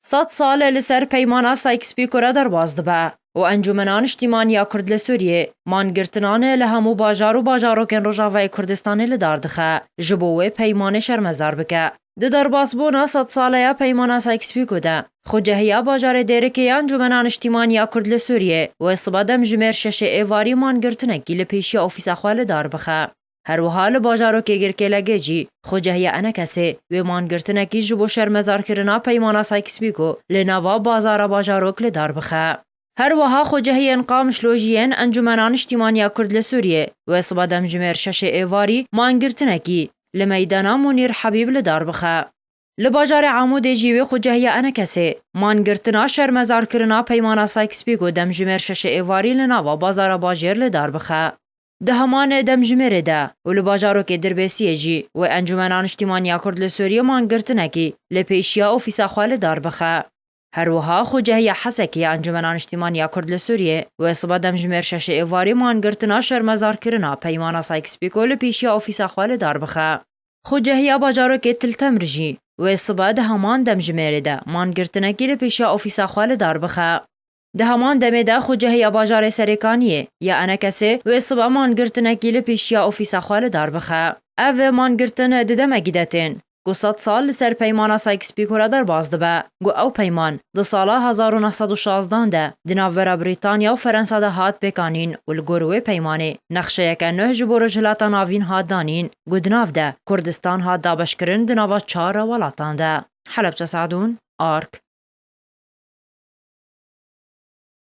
100 سال لسر پیمانا سایکسپیکورا درواز دبه و انجمنان اجتماعی کرد لسوریه مانگرتنان لهمو باجار و باجاروکن روژاوای کردستان لداردخه جبوه پیمان شرمزار بکه. ده درباس بونا 100 ساله پیمانا سایکسپیکو ده خوجهیا باجار دیرکی انجمنان اجتماعی کرد لسوریه و اصبادم جمیر شش ایواری مانگرتنکی لپیشی اوفیس اخوال دار بخه. هر وحال باجارو که گرکه لگه جی خوجهی انا کسی و مانگرتنکی جبو شرمزار کرنا پیمانا سایکسپیکو لنوا بازار باجاروک لدار بخه. هر وها خوجهی انقام شلوجین انجمنان اجتماعی کرد لسوریه و اصبادم جمیر شش ایواری مانگرتنکی لمیدانا منیر حبیب لدار بخه. لباجار عمود جیوی خوجهی انا کسی مانگرتنا شرمزار کرنا پیمانا سایکسپیکو دم جمیر شش ایواری لنوا بازار باجر لدار بخه. ده همان دم جمره ده و لباجارو که دربیسیه جی و انجمنان اجتماعی کرد لسوریه مانگرتنکی لپیشیا اوفیسا خوال دار بخه. هر وها خوجهی حسکی انجمنان اجتماعی کرد لسوریه و اصبادم جمیر شش ایواری مانگرتنا شرمزار کرنا پیمانا سایکسپیکو لپیشیا اوفیسا خوال دار بخه. خوجهی باجارو که تلتم رجی و اصباد همان دم جمره ده مانگرتنکی لپیشیا اوفیسا خوال دار بخه. ده همان دمه ده خوجهی باجار سرکانیه یا انا کسی و اصبا مانگرتنکی لپیشیا اوفیسا خوال دار بخه. او مانگرتن ددم گیدتین گو 100 سال لسر پیمانا سایکسپیکورا در باز دبه گو او پیمان ده سالا 1916 ده دناور بریتانیا و فرانسا ده هات بکانین و لگروه پیمانه نقشه یک نه جبو رجلاتا ناوین هات دانین گو دناو ده کردستان هات دابشکرن دناوا 4 ولاتان ده. حلب سعدون آرک